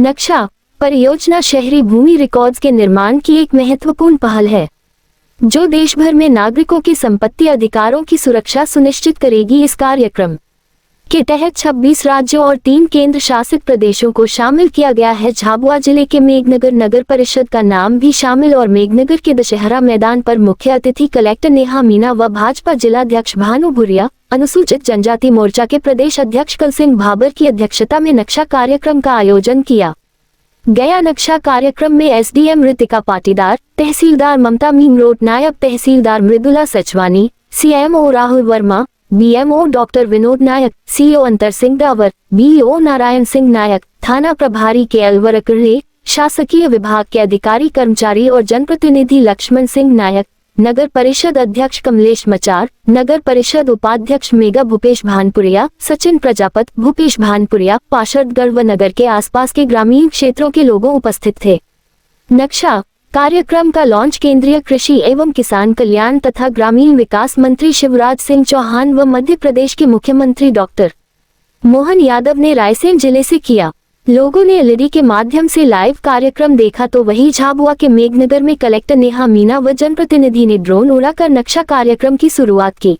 नक्शा परियोजना शहरी भूमि रिकॉर्ड्स के निर्माण की एक महत्वपूर्ण पहल है, जो देश भर में नागरिकों की संपत्ति अधिकारों की सुरक्षा सुनिश्चित करेगी। इस कार्यक्रम के तहत 26 राज्यों और 3 केंद्र शासित प्रदेशों को शामिल किया गया है। झाबुआ जिले के मेघनगर नगर परिषद का नाम भी शामिल और मेघनगर के दशहरा मैदान पर मुख्य अतिथि कलेक्टर नेहा मीना व भाजपा जिलाध्यक्ष भानु भूरिया, अनुसूचित जनजाति मोर्चा के प्रदेश अध्यक्ष कल सिंह भाबर की अध्यक्षता में नक्शा कार्यक्रम का आयोजन किया गया। नक्शा कार्यक्रम में एसडीएम ऋतिका पाटीदार, तहसीलदार ममता मीनरोड, नायब तहसीलदार Mridula Sachwani, CMO Rahul Verma, BMO doctor Vinod Nayak, CO Antar Singh Dawar, BO Narayan Singh Nayak, थाना प्रभारी के अलवरकरे, शासकीय विभाग के अधिकारी कर्मचारी और जनप्रतिनिधि लक्ष्मण सिंह नायक, नगर परिषद अध्यक्ष कमलेश मचार, नगर परिषद उपाध्यक्ष मेगा भूपेश भानपुरिया, सचिन प्रजापत, भूपेश भानपुरिया, पार्षदगण व नगर के आसपास के ग्रामीण क्षेत्रों के लोगों उपस्थित थे। नक्शा कार्यक्रम का लॉन्च केंद्रीय कृषि एवं किसान कल्याण तथा ग्रामीण विकास मंत्री शिवराज सिंह चौहान व मध्य प्रदेश के मुख्यमंत्री डॉक्टर मोहन यादव ने रायसेन जिले से किया। लोगों ने एलईडी के माध्यम से लाइव कार्यक्रम देखा तो वहीं झाबुआ के मेघनगर में कलेक्टर नेहा मीना व जनप्रतिनिधि ने ड्रोन उड़ाकर नक्शा कार्यक्रम की शुरुआत की।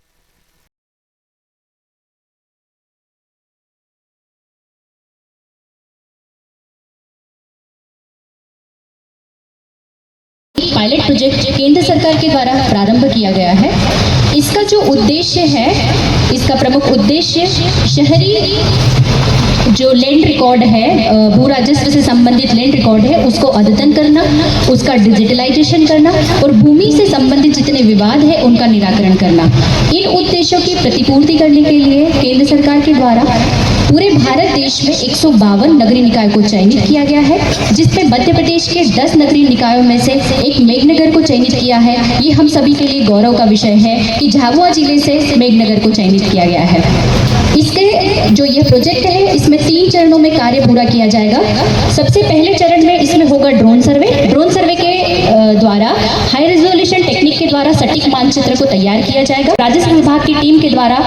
पायलट प्रोजेक्ट केंद्र सरकार के द्वारा प्रारंभ किया गया है। इसका जो उद्देश्य है, इसका प्रमुख उद्देश्य शहरी जो लैंड रिकॉर्ड है, भू राजस्व से संबंधित लैंड रिकॉर्ड है, उसको अद्यतन करना, उसका डिजिटलाइजेशन करना और भूमि से संबंधित जितने विवाद है उनका निराकरण करना। इन उद्देश्यों की प्रतिपूर्ति करने के लिए केंद्र सरकार के द्वारा पूरे भारत देश में 152 नगरीय निकाय को चयनित किया गया है, जिसमें मध्य प्रदेश के 10 नगरीय निकायों में से एक मेघनगर को चयनित किया है। ये हम सभी के लिए गौरव का विषय है कि झाबुआ जिले से मेघनगर को चयनित किया गया है। इसके जो ये प्रोजेक्ट है, इसमें 3 चरणों में कार्य पूरा किया जाएगा। सबसे पहले चरण में इसमें होगा ड्रोन सर्वे। ड्रोन सर्वे के द्वारा हाई रेजोल्यूशन टेक्निक के द्वारा सटीक मानचित्र को तैयार किया जाएगा। राजस्व विभाग की टीम के द्वारा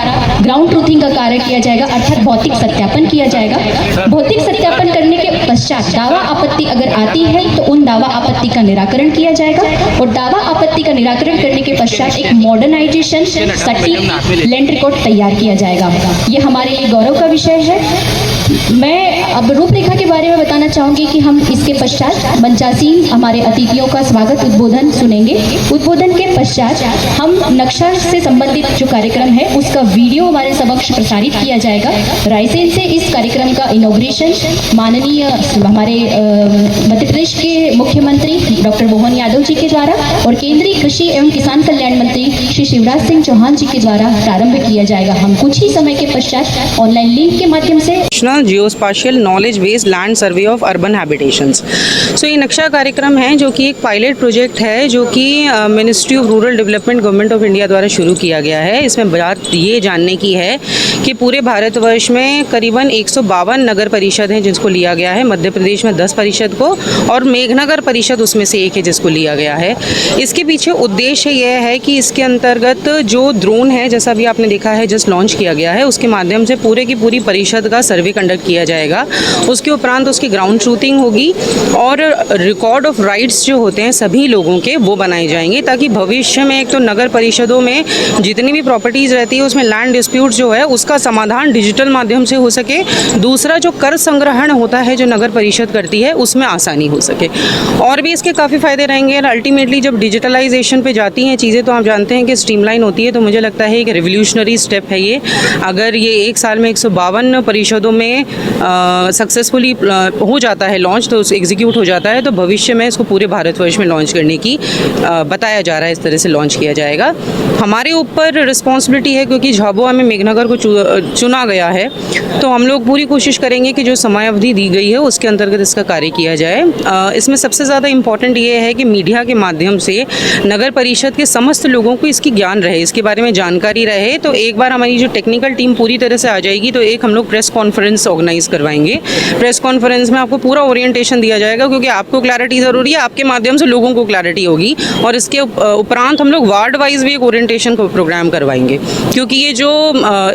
ग्राउंड ट्रूथिंग का कार्य किया जाएगा, अर्थात भौतिक सत्यापन किया जाएगा। भौतिक सत्यापन करने के पश्चात दावा आपत्ति अगर आती है तो उन दावा आपत्ति का निराकरण किया जाएगा और दावा आपत्ति का निराकरण करने के पश्चात एक मॉडर्नाइजेशन सटीक लैंड रिकॉर्ड तैयार किया जाएगा। ये हमारे लिए गौरव का विषय है। मैं अब रूपरेखा के बारे में बताना चाहूंगी कि हम इसके पश्चात मंचासीन हमारे अतिथियों का स्वागत उद्बोधन सुनेंगे। उद्बोधन के पश्चात हम नक्शा से संबंधित जो कार्यक्रम है उसका वीडियो हमारे समक्ष प्रसारित किया जाएगा। रायसेन से इस कार्यक्रम का इनॉग्रेशन माननीय हमारे मध्य प्रदेश के मुख्यमंत्री डॉक्टर मोहन यादव जी के द्वारा और केंद्रीय कृषि एवं किसान कल्याण मंत्री श्री शिवराज सिंह चौहान जी के द्वारा प्रारंभ किया जाएगा। हम कुछ ही समय के पश्चात ऑनलाइन लिंक के माध्यम से geospatial knowledge based land survey of urban habitations. So ये नक्शा कार्यक्रम है जो कि एक पायलट प्रोजेक्ट है जो कि ministry of rural development government of India द्वारा शुरू किया गया है। इसमें बात ये जानने की है कि पूरे भारतवर्ष में करीबन 152 नगर परिषद हैं जिसको लिया गया है। मध्य प्रदेश में 10 परिषद को और मेघनगर परिषद उसमें से एक है जिसको लिया गया है। इसके पीछे उद्देश्य यह है कि इसके अंतर्गत जो ड्रोन है, जैसा भी आपने देखा है जस्ट लॉन्च किया गया है, उसके माध्यम से पूरे की पूरी परिषद का सर्वे कंडक्ट किया जाएगा। उसके उपरांत उसकी ग्राउंड ट्रूथिंग होगी और रिकॉर्ड ऑफ राइट्स जो होते हैं सभी लोगों के वो बनाए जाएंगे, ताकि भविष्य में एक तो नगर परिषदों में जितनी भी प्रॉपर्टीज़ रहती है उसमें लैंड डिस्प्यूट जो है उसका समाधान डिजिटल माध्यम से हो सके। दूसरा जो कर संग्रहण होता है जो नगर परिषद करती है उसमें आसानी हो सके। और भी इसके काफ़ी फ़ायदे रहेंगे। अल्टीमेटली जब डिजिटलाइजेशन पे जाती हैं चीज़ें तो आप जानते हैं कि स्ट्रीमलाइन होती है, तो मुझे लगता है एक रेवोल्यूशनरी स्टेप है ये। अगर ये एक साल में 152 परिषदों में सक्सेसफुली हो जाता है लॉन्च, तो एग्जीक्यूट हो जाता है, तो भविष्य में इसको पूरे भारतवर्ष में लॉन्च करने की बताया जा रहा है, इस तरह से लॉन्च किया जाएगा। हमारे ऊपर रिस्पॉन्सिबिलिटी है क्योंकि झाबुआ में मेघनगर को चुना गया है, तो हम लोग पूरी कोशिश करेंगे कि जो समय अवधि दी गई है उसके अंतर्गत इसका कार्य किया जाए। इसमें सबसे ज़्यादा इम्पॉर्टेंट ये है कि मीडिया के माध्यम से नगर परिषद के समस्त लोगों को इसकी ज्ञान रहे, इसके बारे में जानकारी रहे। तो एक बार हमारी जो टेक्निकल टीम पूरी तरह से आ जाएगी तो एक हम लोग प्रेस कॉन्फ्रेंस क्लास ऑर्गेनाइज करवाएंगे। प्रेस कॉन्फ्रेंस में आपको पूरा ओरिएंटेशन दिया जाएगा, क्योंकि आपको क्लैरिटी ज़रूरी है, आपके माध्यम से लोगों को क्लैरिटी होगी। और इसके उपरांत हम लोग वार्ड वाइज भी एक ओरिएंटेशन प्रोग्राम करवाएंगे, क्योंकि ये जो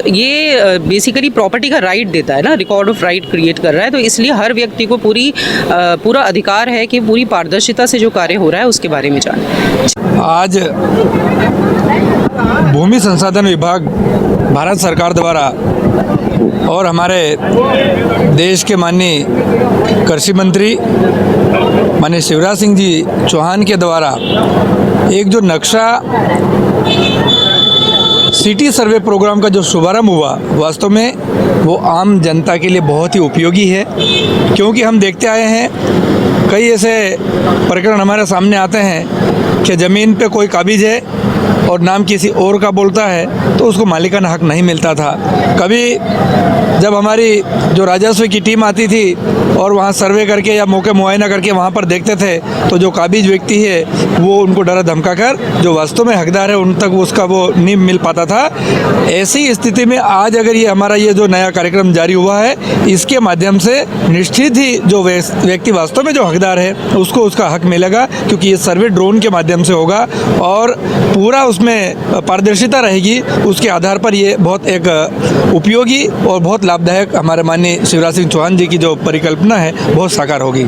ये बेसिकली प्रॉपर्टी का राइट देता है ना, रिकॉर्ड ऑफ राइट क्रिएट कर रहा है, तो इसलिए हर व्यक्ति को पूरा अधिकार है कि पूरी पारदर्शिता से जो कार्य हो रहा है उसके बारे में जाने। आज भूमि संसाधन विभाग भारत सरकार द्वारा और हमारे देश के माननीय कृषि मंत्री माननीय शिवराज सिंह जी चौहान के द्वारा एक जो नक्शा सिटी सर्वे प्रोग्राम का जो शुभारंभ हुआ, वास्तव में वो आम जनता के लिए बहुत ही उपयोगी है। क्योंकि हम देखते आए हैं कई ऐसे प्रकरण हमारे सामने आते हैं कि ज़मीन पे कोई काबिज है और नाम किसी और का बोलता है तो उसको मालिकाना हक नहीं मिलता था। कभी जब हमारी जो राजस्व की टीम आती थी और वहाँ सर्वे करके या मौके मुआयना करके वहाँ पर देखते थे, तो जो काबिज व्यक्ति है वो उनको डरा धमका कर जो वास्तव में हकदार है उन तक उसका वो नहीं मिल पाता था। ऐसी स्थिति में आज अगर ये हमारा ये जो नया कार्यक्रम जारी हुआ है, इसके माध्यम से निश्चित ही जो व्यक्ति वास्तव में जो हकदार है उसको उसका हक मिलेगा, क्योंकि ये सर्वे ड्रोन के माध्यम से होगा और पूरा उसमें पारदर्शिता रहेगी। उसके आधार पर ये बहुत एक उपयोगी और बहुत लाभदायक हमारे माननीय शिवराज सिंह चौहान जी की जो परिकल्पना है बहुत साकार होगी।